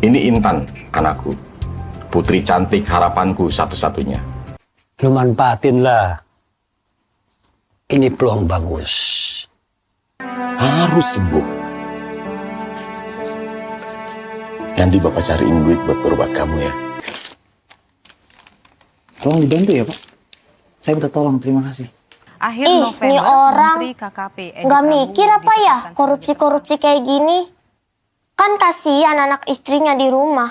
Ini Intan, anakku. Putri cantik harapanku satu-satunya. Lu manfaatinlah. Ini peluang bagus. Harus sembuh. Nanti Bapak cariin duit buat berobat kamu ya. Tolong dibantu ya, Pak. Saya minta tolong, terima kasih. Akhir Ih, November, ini orang Menteri KKP Edi nggak Prabowo mikir apa ya ditetapkan korupsi-korupsi kayak gini? Kan kasihan anak istrinya di rumah.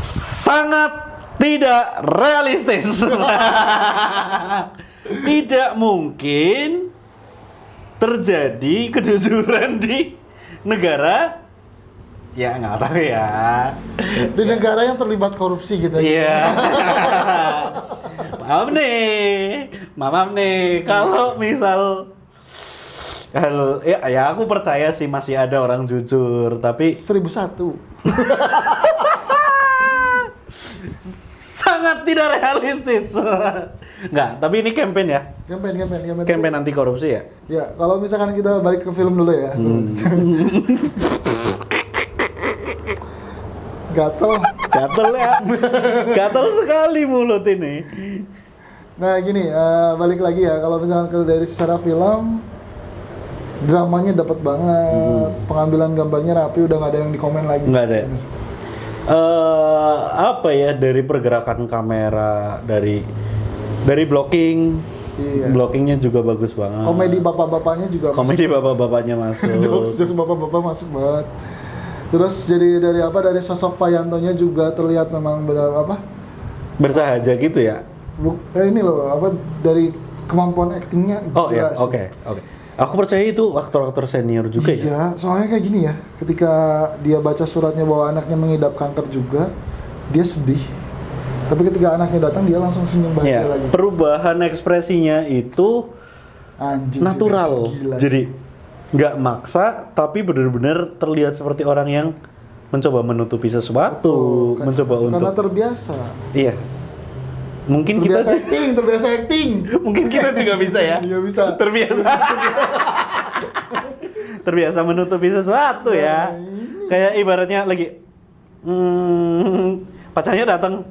Sangat tidak realistis. Tidak mungkin terjadi kejujuran di negara, ya nggak tahu ya. Di negara yang terlibat korupsi gitu. Iya. Maaf nih, kalau misal ya aku percaya sih masih ada orang jujur, tapi 1001. sangat tidak realistis. Nggak, tapi ini campaign ya. Campaign anti korupsi ya? Ya, kalau misalkan kita balik ke film dulu ya. Gatel ya. Gatel sekali mulut ini. Nah gini, balik lagi ya. Kalau misalkan dari secara film, dramanya dapat banget, pengambilan gambarnya rapi, udah nggak ada yang dikomen lagi. Nggak ada. Apa ya, dari pergerakan kamera, dari blocking. Iya. Blockingnya juga bagus banget. Komedi bapak-bapaknya juga. Komedi bapak-bapaknya masuk. Jokes bapak-bapak masuk banget. Terus jadi dari sosok Pak Yantonya juga terlihat memang Bersahaja gitu ya. Ini loh dari kemampuan aktingnya. Oh ya, oke. Aku percaya itu aktor-aktor senior juga ya. Iya, soalnya kayak gini ya. Ketika dia baca suratnya bahwa anaknya mengidap kanker juga, dia sedih. Tapi ketika anaknya datang dia langsung senyum bahagia Ya, lagi. perubahan ekspresinya itu Anjing, natural. gila. Jadi nggak maksa, tapi benar-benar terlihat seperti orang yang mencoba menutupi sesuatu, mencoba untuk. Karena terbiasa. Iya. Mungkin Terbiasa kita acting. mungkin kita juga bisa ya. Iya bisa. Terbiasa menutupi sesuatu ya. Kayak ibaratnya lagi pacarnya datang.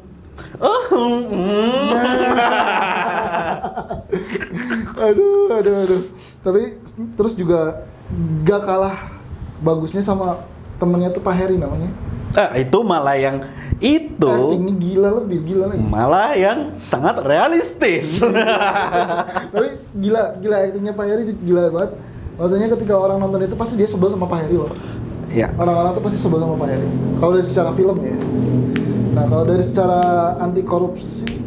Aduh. Tapi terus juga gak kalah bagusnya sama temennya tuh Pak Heri namanya. Itu malah yang itu Actingnya lebih gila lagi. malah yang sangat realistis. Tapi gila actingnya Pak Heri gila banget. Maksudnya ketika orang nonton itu pasti dia sebel sama Pak Heri loh. Ya. Orang-orang tuh pasti sebel sama Pak Heri. Kalau dari secara film ya. Nah kalau dari secara anti korupsi,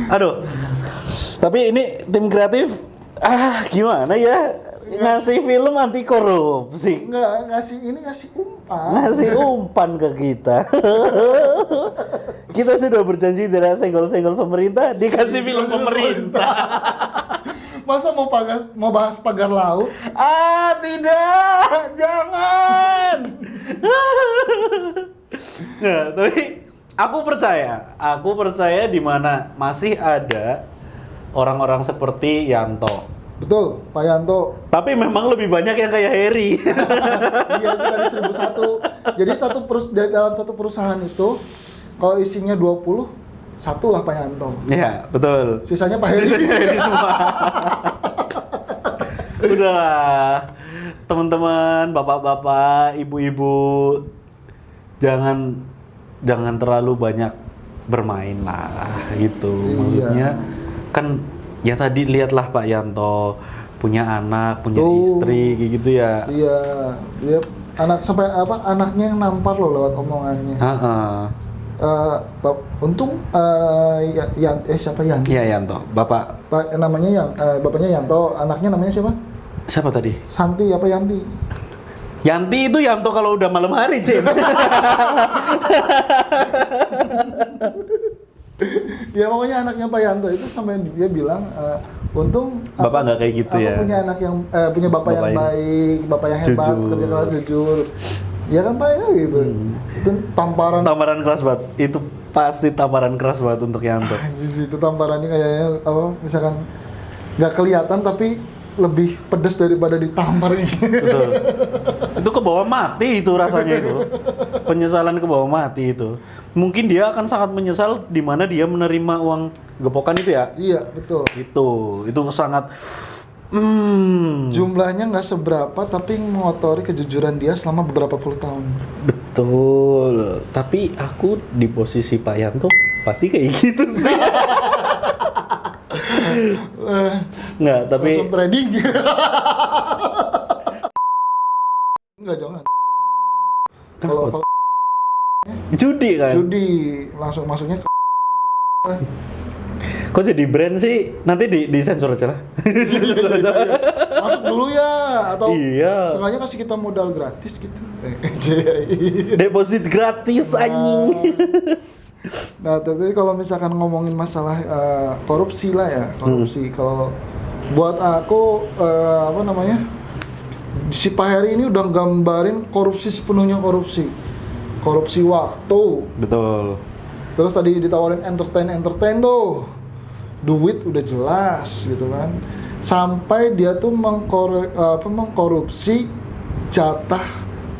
Aduh. Tapi ini tim kreatif gimana ya ngasih film anti korupsi. ngasih umpan. Ngasih umpan ke kita. Kita sudah berjanji tidak senggol-senggol pemerintah, dikasih film pemerintah. Masa mau bahas pagar laut? Tidak, jangan. Nah, tapi aku percaya di mana masih ada orang-orang seperti Yanto. Betul, Pak Yanto. Tapi memang lebih banyak yang kayak Heri. Iya, itu tadi 1001. Jadi dalam satu perusahaan itu kalau isinya 20, satu lah Pak Yanto. Iya, betul. Sisanya Pak Heri. Sisanya Heri semua. Udahlah, teman-teman, bapak-bapak, ibu-ibu, jangan terlalu banyak bermain lah gitu. Iya. Maksudnya kan ya tadi lihatlah Pak Yanto punya anak, punya istri kayak gitu ya. Iya, dia anaknya yang nampar loh lewat omongannya. Untung siapa Yanto? Iya Yanto, bapaknya Yanto, anaknya namanya siapa? Siapa tadi? Santi apa Yanti? Yanti itu Yanto kalau udah malam hari, Cin. Ya pokoknya anaknya Pak Yanto itu sampai dia bilang untung Bapak nggak kayak gitu ya. Punya anak yang punya bapak yang baik, bapak yang hebat, Jujur. kerja keras, jujur. Ya kan Pak ya gitu. Itu tamparan. Tamparan keras banget. Itu pasti tamparan keras banget untuk Yanto. Itu tamparannya kayaknya apa? Misalkan nggak kelihatan tapi lebih pedas daripada ditampar ini. Betul. Itu ke bawah mati itu rasanya itu. Penyesalan ke bawah mati itu. Mungkin dia akan sangat menyesal di mana dia menerima uang gepokan itu ya. Iya betul. Itu sangat Jumlahnya nggak seberapa tapi mengotori kejujuran dia selama beberapa puluh tahun. betul. Tapi aku di posisi Pak Yanto pasti kayak gitu sih. Nggak, tapi Langsung trading. Enggak jangan. Kalau judi kan. judi langsung masuknya ke Kok jadi brand sih? Nanti di sensor aja lah. masuk dulu ya atau Iya. sengaja kasih kita modal gratis gitu. Deposit gratis anjing. Nah, tapi kalau misalkan ngomongin masalah korupsi lah ya, korupsi. Kalau buat aku apa namanya? Si Pak Heri ini udah gambarin korupsi sepenuhnya korupsi. Korupsi waktu. Betul. Terus tadi ditawarin entertain tuh. Duit udah jelas gitu kan. Sampai dia tuh mengkorupsi jatah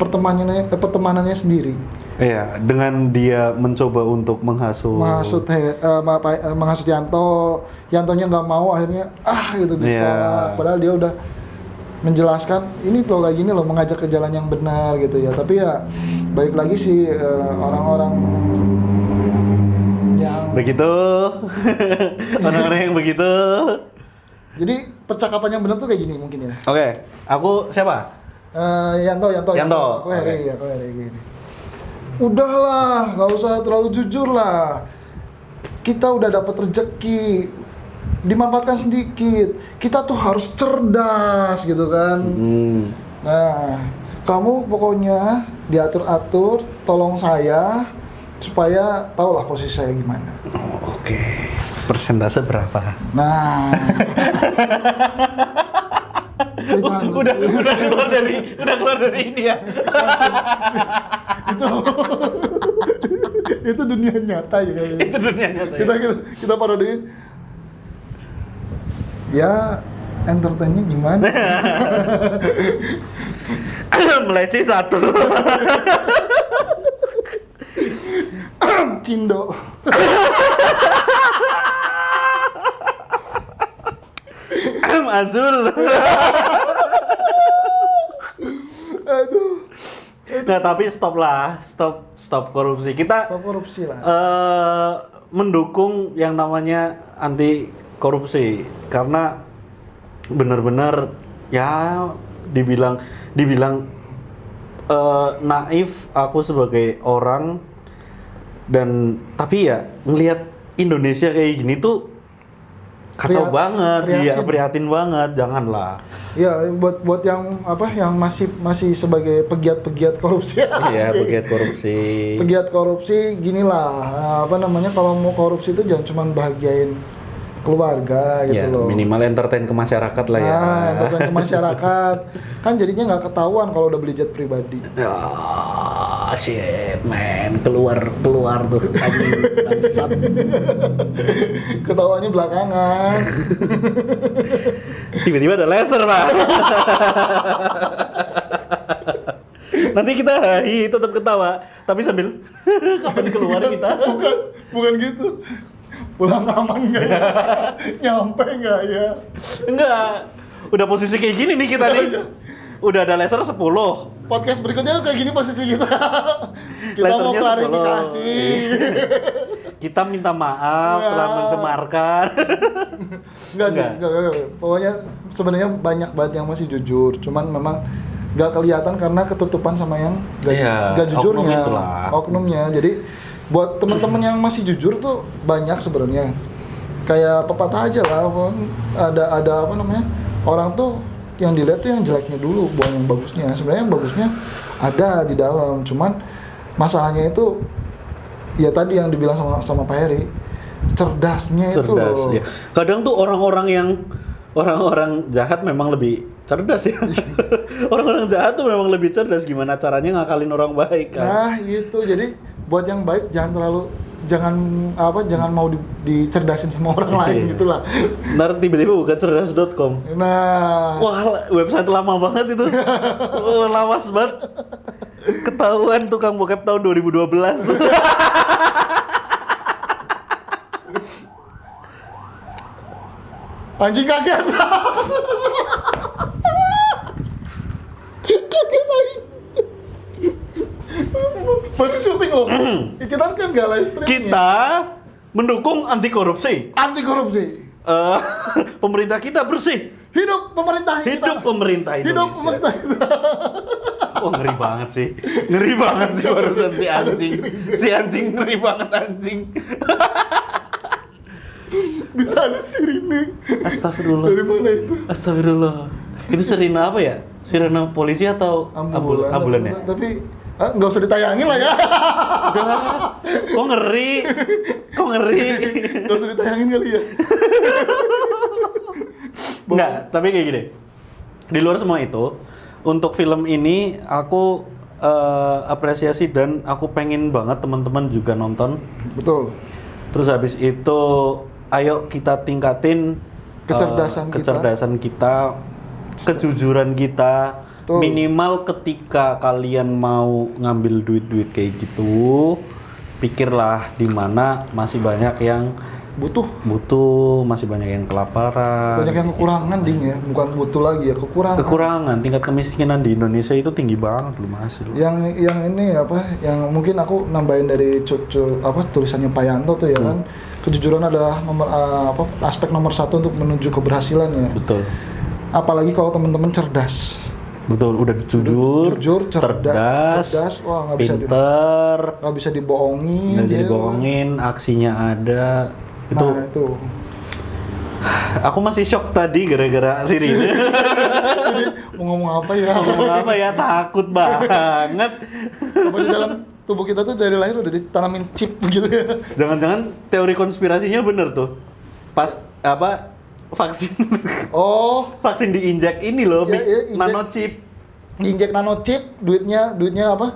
pertemanannya sendiri. Iya, dengan dia mencoba untuk menghasut Yanto, Yantonya nggak mau akhirnya gitu ditolak. Iya. Padahal dia udah menjelaskan ini loh kayak gini loh mengajak ke jalan yang benar gitu ya. Tapi ya balik lagi sih orang-orang yang begitu. Orang-orang yang begitu. jadi percakapan yang benar tuh kayak gini mungkin ya. Oke, aku siapa? Yanto. Yanto. Kok Heri ya, kok Heri gini. Udahlah, nggak usah terlalu jujur lah. Kita udah dapat rezeki, dimanfaatkan sedikit. Kita tuh harus cerdas gitu kan. Nah, kamu pokoknya diatur-atur, tolong saya supaya tahulah posisi saya gimana. Oke. Persentase berapa? Nah. Udah keluar dari ini ya. Itu dunia nyata ya kayaknya. Itu dunia nyata. Kita parodiin. Ya, entertainnya gimana? Meleci satu. Cindo. Azul. Aduh. Nah, tapi stop korupsi. Kita Stop korupsi lah. mendukung yang namanya anti korupsi karena benar-benar ya dibilang naif aku sebagai orang dan tapi ya ngelihat Indonesia kayak gini tuh kacau banget, iya prihatin banget, janganlah. Ya buat yang masih sebagai pegiat korupsi. Iya, pegiat korupsi. Pegiat korupsi ginilah, kalau mau korupsi itu jangan cuma bahagiain keluarga gitu Ya, loh. minimal entertain ke masyarakat lah ya. Entertain ke masyarakat. Kan jadinya nggak ketahuan kalau udah beli jet pribadi. Shit man, keluar tuh anjing bangsat. Ketahuannya belakangan. Tiba-tiba ada laser, Pak. Nanti kita tetap ketawa, tapi sambil kapan keluar kita? Bukan gitu. Pulang aman nggak ya? Nyampe nggak ya? Enggak. Udah posisi kayak gini nih kita nih. Udah ada laser 10. Podcast berikutnya kayak gini posisi kita. Kita mau Lasernya klarifikasi. 10. Kita minta maaf telah mencemarkan. Enggak sih, enggak. Pokoknya sebenarnya banyak banget yang masih jujur. Cuman memang nggak kelihatan karena ketutupan sama yang nggak jujurnya. Oknumnya. Jadi buat teman-teman yang masih jujur tuh banyak sebenarnya. Kayak pepatah aja lah, ada orang tuh yang dilihat tuh yang jeleknya dulu, bukan yang bagusnya. Sebenarnya yang bagusnya ada di dalam, cuman masalahnya itu ya tadi yang dibilang sama Pak Heri, cerdasnya itu loh. Ya. Kadang tuh orang-orang jahat memang lebih cerdas ya. Orang-orang jahat tuh memang lebih cerdas gimana caranya ngakalin orang baik kan. Nah, gitu. Jadi buat yang baik jangan mau dicerdasin sama orang lain Iya. gitulah. Ntar tiba-tiba buka cerdas.com. Nah, Wah, website lama banget itu. Oh, lawas banget. Ketahuan tukang bokep tahun 2012. anjing kaget. Kaget aja. Baru syuting loh. Kita kan nggak live streaming. Kita mendukung anti korupsi. Anti korupsi. Pemerintah kita bersih. Hidup pemerintah kita. Hidup pemerintah Indonesia. Hidup pemerintah kita. Oh, ngeri banget sih. Ngeri banget sih barusan si anjing. Si anjing ngeri banget anjing. Bisa ada sirine. Astagfirullah. Dari mana itu? Astagfirullah. Itu sirine apa ya? Sirine polisi atau ambulan ya? Tapi nggak usah ditayangin lah ya. Kok ngeri? Kok ngeri? Nggak usah ditayangin kali ya. Enggak, tapi kayak gini. Di luar semua itu, untuk film ini aku apresiasi dan aku pengen banget teman-teman juga nonton. Betul. Terus habis itu, ayo kita tingkatin kecerdasan kita, kejujuran kita. Betul. Minimal ketika kalian mau ngambil duit-duit kayak gitu, pikirlah di mana masih banyak yang butuh, masih banyak yang kelaparan. Banyak yang kekurangan ding ya, bukan butuh lagi ya, Kekurangan, tingkat kemiskinan di Indonesia itu tinggi banget belum hasil. Yang ini yang mungkin aku nambahin dari tulisannya Pak Yanto tuh ya kan, kejujuran adalah aspek nomor 1 untuk menuju keberhasilan ya. Betul. Apalagi kalau teman-teman cerdas. Betul, udah jujur, cerdas, wah nggak bisa pinter, nggak bisa dibohongin. nggak bisa dibohongin, aksinya ada. Itu. Nah, itu. Aku masih shock tadi gara-gara sirine. Jadi mau ngomong apa ya? Ngomong apa ya, takut banget. Apa di dalam tubuh kita tuh dari lahir udah ditanamin chip gitu ya? Jangan-jangan teori konspirasinya bener tuh. Pas vaksin. Oh, Vaksin diinjek ini loh, injek. nanochip. Diinjek nanochip, duitnya apa?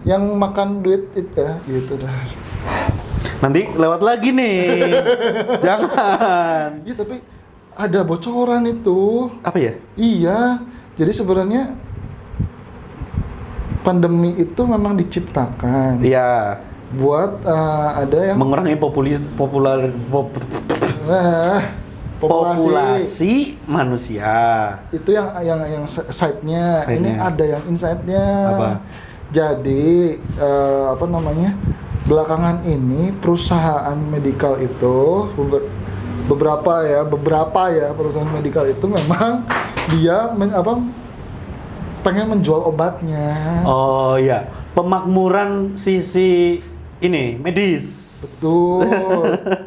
Yang makan duit itu ya, gitu dah. Nanti lewat lagi nih. Jangan. Iya, tapi ada bocoran itu. Apa ya? Iya. Jadi sebenarnya pandemi itu memang diciptakan Iya. buat ada yang Mengurangi populasi manusia. itu yang side-nya. Side-nya. Ini ada yang inside-nya. Apa? Jadi belakangan ini perusahaan medikal itu beberapa ya perusahaan medikal itu memang dia pengen menjual obatnya. Oh iya, pemakmuran sisi ini medis. Betul.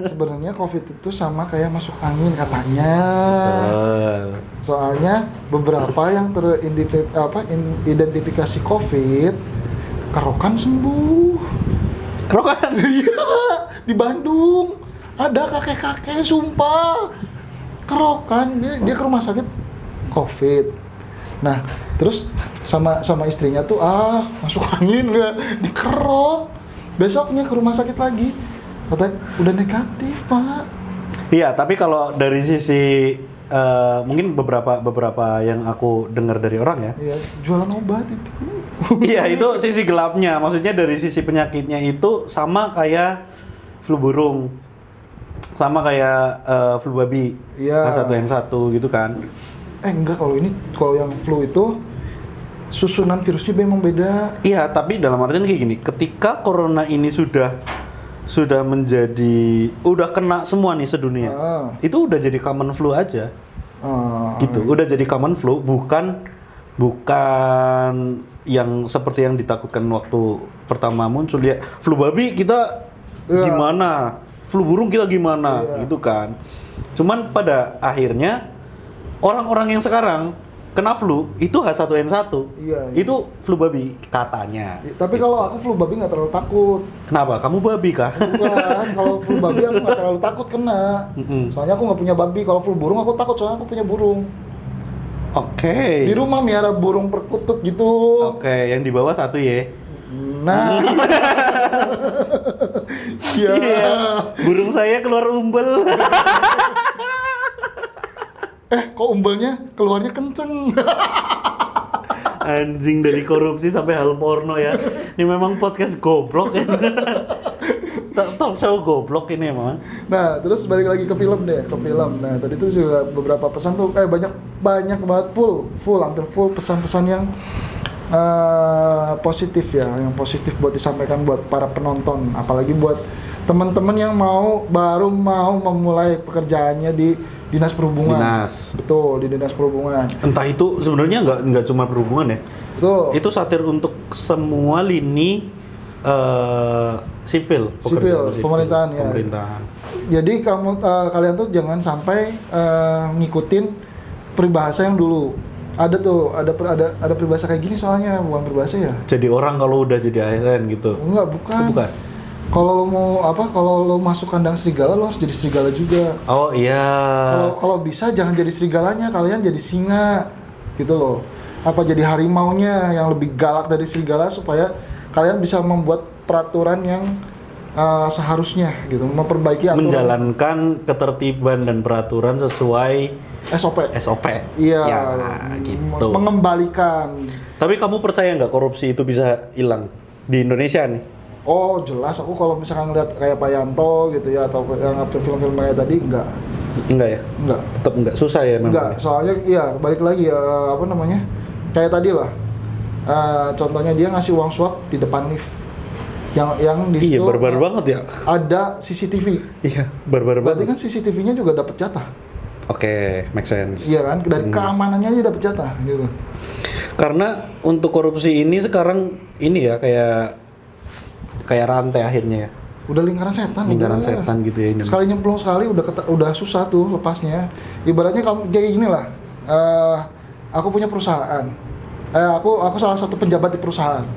Sebenarnya COVID itu sama kayak masuk angin katanya. Soalnya beberapa yang teridentifikasi COVID kerokan sembuh. Kerokan? Iya, di Bandung ada kakek-kakek sumpah kerokan, dia ke rumah sakit COVID. Nah, terus sama istrinya tuh masuk angin ya, dikerok. Besoknya ke rumah sakit lagi, katanya udah negatif Pak. Iya, tapi kalau dari sisi mungkin beberapa yang aku dengar dari orang ya. Iya, jualan obat itu. Iya, itu sisi gelapnya. Maksudnya dari sisi penyakitnya itu sama kayak flu burung, sama kayak flu babi, Iya. H1N1 gitu kan. Enggak, kalau yang flu itu susunan virusnya memang beda. Iya, tapi dalam artian kayak gini, ketika corona ini sudah udah kena semua nih sedunia, itu udah jadi common flu aja, gitu. Udah jadi common flu, bukan yang seperti yang ditakutkan waktu pertama muncul ya. Flu babi kita gimana, flu burung kita gimana, gitu kan. Cuman pada akhirnya orang-orang yang sekarang kena flu itu H1N1, itu flu babi katanya. Tapi kalau aku flu babi nggak terlalu takut. Kenapa? Kamu babi kah? Bukan, kalau flu babi aku nggak terlalu takut kena. Soalnya aku nggak punya babi. Kalau flu burung aku takut soalnya aku punya burung. Oke. Di rumah miara burung perkutut gitu. Oke, yang di bawah 1 ya. Nah. Ya. Iya. Burung saya keluar umbel. Kok umbelnya keluarnya kenceng? Anjing, dari korupsi sampai hal porno ya. Ini memang podcast goblok ya. Talk show goblok ini emang. Nah, terus balik lagi ke film deh, ke film. Nah, tadi tuh juga beberapa pesan tuh banyak banget hampir full pesan-pesan yang positif ya, yang positif buat disampaikan buat para penonton, apalagi buat teman-teman yang baru mau memulai pekerjaannya di Dinas Perhubungan. Betul, di Dinas Perhubungan. Entah itu sebenarnya nggak cuma perhubungan ya. Betul. Itu satir untuk semua lini sipil pemerintahan ya. Jadi kalian tuh jangan sampai ngikutin peribahasa yang dulu. Ada peribahasa kayak gini soalnya, bukan peribahasa ya. Jadi orang kalau udah jadi ASN gitu. Enggak, bukan. Kalau lo masuk kandang serigala, lo harus jadi serigala juga. Oh iya. Kalau bisa jangan jadi serigalanya, kalian jadi singa, gitu loh. Apa jadi harimaunya yang lebih galak dari serigala supaya kalian bisa membuat peraturan yang seharusnya, gitu, memperbaiki aturan. Menjalankan ketertiban dan peraturan sesuai SOP. Iya. Ya, gitu. Mengembalikan. Tapi kamu percaya nggak korupsi itu bisa hilang di Indonesia nih? Oh jelas, aku kalau misalkan ngeliat kayak Pak Yanto gitu ya, atau yang film-film kayak tadi, enggak ya? Enggak? Tetap enggak? Susah ya memang? Enggak, soalnya iya, balik lagi ya, kayak tadi lah, contohnya dia ngasih uang suap di depan lift, yang di situ barbar banget ya? Ada CCTV. Iya, barbar banget. Berarti kan CCTV-nya juga dapat jatah. Oke, make sense. Iya kan, dari keamanannya aja dapat jatah gitu. Karena untuk korupsi ini sekarang ini ya kayak rantai akhirnya ya. Udah lingkaran setan. Setan gitu ya ini. Sekali nyemplung sekali udah susah tuh lepasnya. Ibaratnya kamu kayak gini lah. Aku punya perusahaan. Aku salah satu penjabat di perusahaan.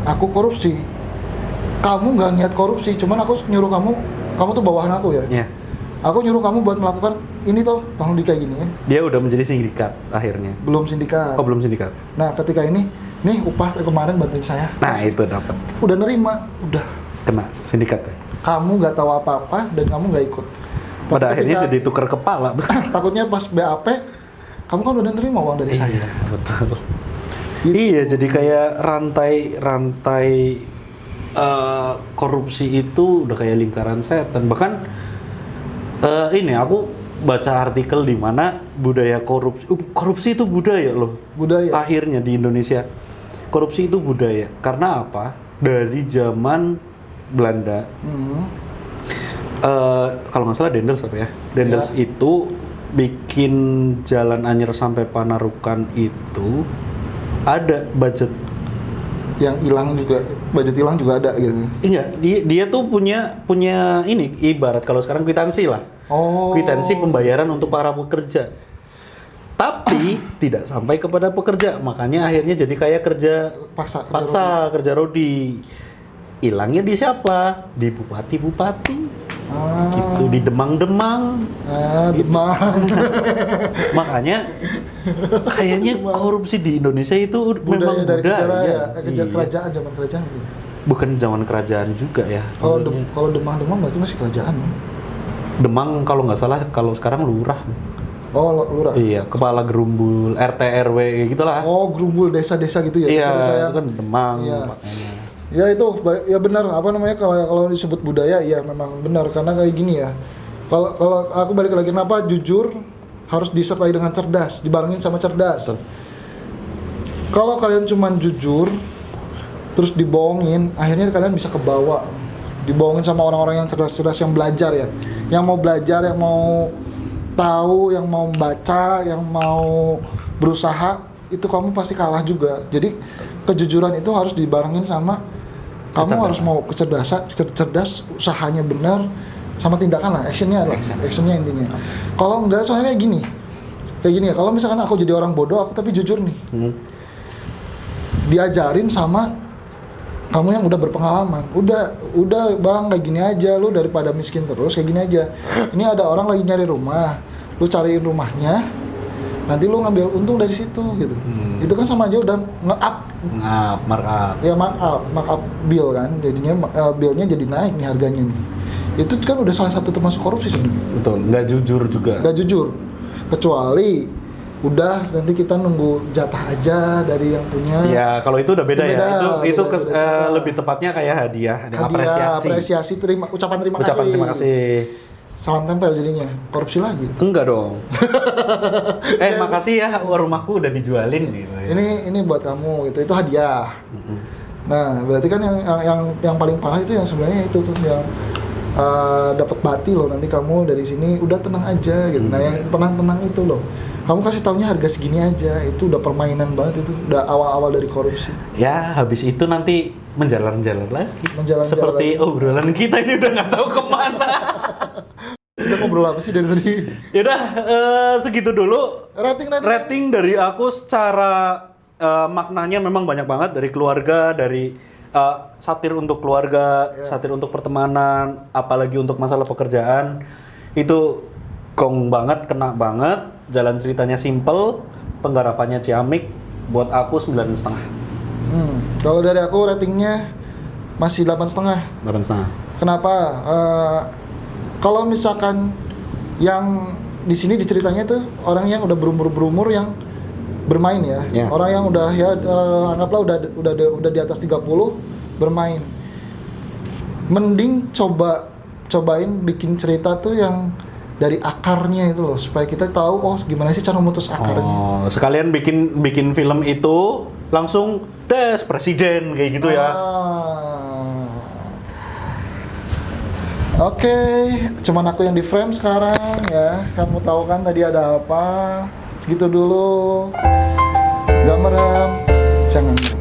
Aku korupsi. Kamu nggak niat korupsi, cuman aku nyuruh kamu tuh bawahan aku ya. Iya. Aku nyuruh kamu buat melakukan ini tolong kayak gini ya. Dia udah menjadi sindikat akhirnya. Belum sindikat. Oh, belum sindikat. Nah, ketika ini, nih upah kemarin bantuin saya. Nah, itu dapat. Udah nerima, udah. Kena sindikat ya. Kamu nggak tahu apa-apa dan kamu nggak ikut. Pada akhirnya jadi tukar kepala tuh. Takutnya pas BAP, kamu kan udah nerima uang dari saya. Betul. Iya, jadi kayak rantai korupsi itu udah kayak lingkaran setan. Bahkan ini aku baca artikel di mana budaya korupsi itu budaya loh. Budaya. Akhirnya di Indonesia korupsi itu budaya. Karena apa? Dari zaman Belanda. Kalau nggak salah Dendels apa ya? Dendels itu bikin jalan Anyer sampai Panarukan itu ada budget yang hilang juga, budget hilang juga ada gitu. Iya, dia tuh punya ini ibarat kalau sekarang kwitansi lah. Oh. Kwitansi pembayaran untuk para pekerja. Tapi tidak sampai kepada pekerja, makanya akhirnya jadi kayak kerja paksa kerja rodi. Hilangnya di siapa? Di bupati-bupati. Gitu, di Demang-Demang. Demang. Makanya kayaknya korupsi di Indonesia itu memang budaya. Kerajaan, zaman kerajaan mungkin. Bukan zaman kerajaan juga ya. Kalau Demang berarti masih kerajaan. Demang kalau nggak salah kalau sekarang lurah. Oh, lurah. Iya, kepala gerumbul, RT RW gitulah. Oh, gerumbul desa-desa gitu ya. Iya, desa-desa itu kan Demang makanya. Ya itu, ya benar, kalau disebut budaya ya memang benar, karena kayak gini ya. Kalau aku balik lagi, kenapa jujur harus disertai dengan cerdas, dibarengin sama cerdas. Kalau kalian cuman jujur terus dibohongin, akhirnya kalian bisa kebawa. Dibohongin sama orang-orang yang cerdas-cerdas, yang belajar ya. Yang mau belajar, yang mau tahu, yang mau baca, yang mau berusaha, itu kamu pasti kalah juga. Jadi kejujuran itu harus dibarengin sama kamu harus mau cerdas, usahanya benar, sama tindakan lah, actionnya intinya. Kalau enggak, soalnya kayak gini ya, kalau misalkan aku jadi orang bodoh, aku tapi jujur nih, diajarin sama kamu yang udah berpengalaman, udah bang kayak gini aja, lu daripada miskin terus kayak gini aja. Ini ada orang lagi nyari rumah, lu cariin rumahnya, nanti lu ngambil untung dari situ gitu. Itu kan sama aja udah nge-up markup. ya markup bill kan, jadinya billnya jadi naik nih harganya nih. Itu kan udah salah satu termasuk korupsi sebenarnya. Betul, nggak jujur juga. Nggak jujur, kecuali udah nanti kita nunggu jatah aja dari yang punya. Ya kalau itu udah beda, ya. Itu beda. lebih tepatnya kayak hadiah apresiasi. Ucapan terima kasih. Salam tempel jadinya, korupsi lagi. Enggak dong. Makasih ya, rumahku udah dijualin gitu. Ya. Ini buat kamu gitu, itu hadiah. Nah, berarti kan yang paling parah itu yang sebenarnya itu tuh yang dapat bati loh, nanti kamu dari sini udah tenang aja gitu. Nah, yang tenang-tenang itu loh. Kamu kasih taunya harga segini aja, itu udah permainan banget itu, udah awal-awal dari korupsi. Ya, habis itu nanti menjalar-jalar lagi. Seperti lagi. obrolan kita ini udah nggak tahu kemana. Udah ngobrol apa sih dari tadi? Yaudah, segitu dulu. Rating dari aku secara maknanya memang banyak banget, dari keluarga, dari satir untuk keluarga, satir untuk pertemanan, apalagi untuk masalah pekerjaan. Itu gong banget, kena banget. Jalan ceritanya simple, penggarapannya ciamik. Buat aku 9,5. Kalau dari aku ratingnya masih 8,5. 8,5. Kenapa? Kalau misalkan yang di sini diceritanya tuh orang yang udah berumur yang bermain ya. Orang yang udah anggaplah udah di atas 30 bermain. Mending cobain bikin cerita tuh yang dari akarnya itu loh, supaya kita tahu gimana sih cara memutus akarnya. Sekalian bikin film itu langsung des presiden kayak gitu ya. Oke, cuman aku yang di frame sekarang ya. Kamu tahu kan tadi ada apa? Segitu dulu. Gak merem, jangan merem.